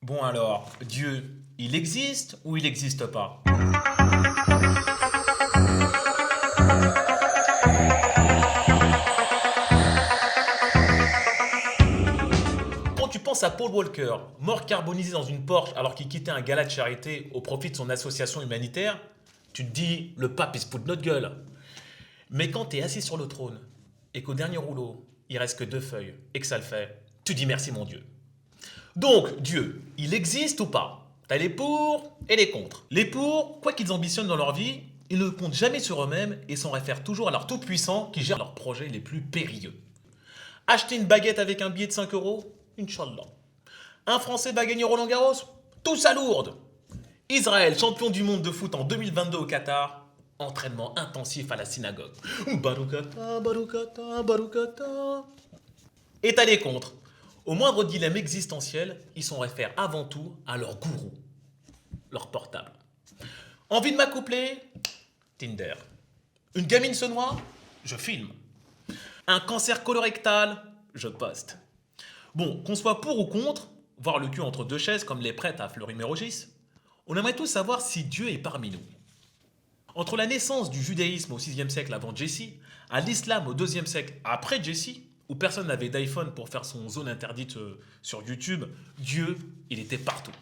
Bon alors, Dieu, il existe ou il n'existe pas? Quand tu penses à Paul Walker, mort carbonisé dans une Porsche alors qu'il quittait un gala de charité au profit de son association humanitaire, tu te dis, le pape il se fout de notre gueule. Mais quand tu es assis sur le trône et qu'au dernier rouleau, il reste que 2 feuilles et que ça le fait, tu dis merci mon Dieu. Donc, Dieu, il existe ou pas? T'as les pour et les contre. Les pour, quoi qu'ils ambitionnent dans leur vie, ils ne comptent jamais sur eux-mêmes et s'en réfèrent toujours à leur tout-puissant qui gère leurs projets les plus périlleux. Acheter une baguette avec un billet de 5 euros? Inch'Allah. Un Français va gagner Roland Garros? Tous à Lourdes. Israël, champion du monde de foot en 2022 au Qatar? Entraînement intensif à la synagogue. Baroukata, baroukata, baroukata. Et t'as les contres. Au moindre dilemme existentiel, ils s'en réfèrent avant tout à leur gourou, leur portable. Envie de m'accoupler? Tinder. Une gamine se noie? Je filme. Un cancer colorectal? Je poste. Bon, qu'on soit pour ou contre, voir le cul entre deux chaises comme les prêtres à Fleury-Mérogis, on aimerait tous savoir si Dieu est parmi nous. Entre la naissance du judaïsme au 6e siècle avant Jessie, à l'islam au 2e siècle après Jessie, où personne n'avait d'iPhone pour faire son zone interdite sur YouTube, Dieu, il était partout.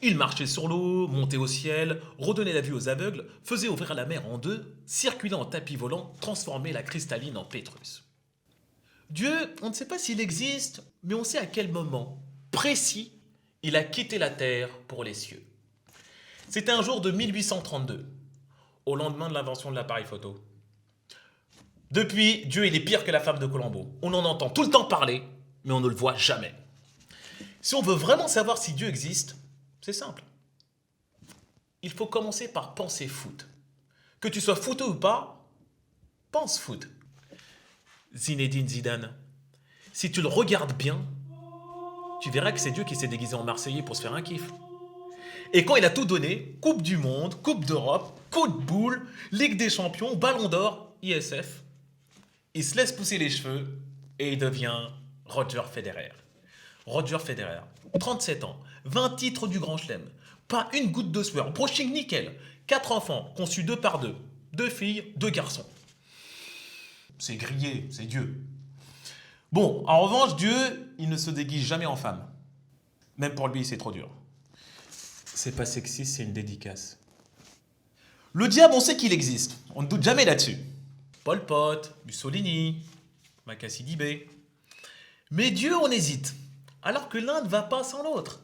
Il marchait sur l'eau, montait au ciel, redonnait la vue aux aveugles, faisait ouvrir la mer en deux, circulait en tapis volant, transformait la cristalline en pétrus. Dieu, on ne sait pas s'il existe, mais on sait à quel moment précis il a quitté la terre pour les cieux. C'était un jour de 1832, au lendemain de l'invention de l'appareil photo. Depuis, Dieu il est pire que la femme de Colombo. On en entend tout le temps parler, mais on ne le voit jamais. Si on veut vraiment savoir si Dieu existe, c'est simple. Il faut commencer par penser foot. Que tu sois footeux ou pas, pense foot. Zinedine Zidane. Si tu le regardes bien, tu verras que c'est Dieu qui s'est déguisé en Marseillais pour se faire un kiff. Et quand il a tout donné, Coupe du Monde, Coupe d'Europe, coup de boule, Ligue des Champions, Ballon d'Or, ISF, il se laisse pousser les cheveux et il devient Roger Federer. Roger Federer, 37 ans, 20 titres du Grand Chelem, pas une goutte de sueur, brushing nickel, 4 enfants conçus 2 par 2, 2 filles, 2 garçons. C'est grillé, c'est Dieu. Bon, en revanche, Dieu, il ne se déguise jamais en femme. Même pour lui, c'est trop dur. C'est pas sexy, c'est une dédicace. Le diable, on sait qu'il existe. On ne doute jamais là-dessus. Pol Pot, Mussolini, Makassi Dibé. Mais Dieu, on hésite. Alors que l'un ne va pas sans l'autre.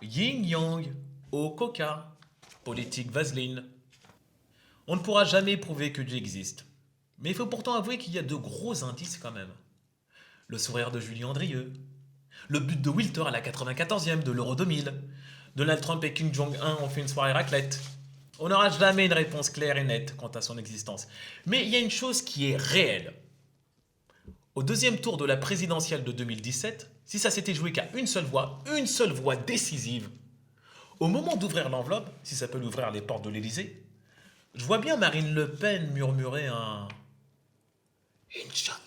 Yin-yang, eau coca, politique vaseline. On ne pourra jamais prouver que Dieu existe. Mais il faut pourtant avouer qu'il y a de gros indices quand même. Le sourire de Julie Andrieux, le but de Wilter à la 94e de l'Euro 2000, Donald Trump et Kim Jong-un ont fait une soirée raclette. On n'aura jamais une réponse claire et nette quant à son existence. Mais il y a une chose qui est réelle. Au 2e tour de la présidentielle de 2017, si ça s'était joué qu'à une seule voix décisive, au moment d'ouvrir l'enveloppe, si ça peut l'ouvrir les portes de l'Élysée, je vois bien Marine Le Pen murmurer un « Inch'Allah ».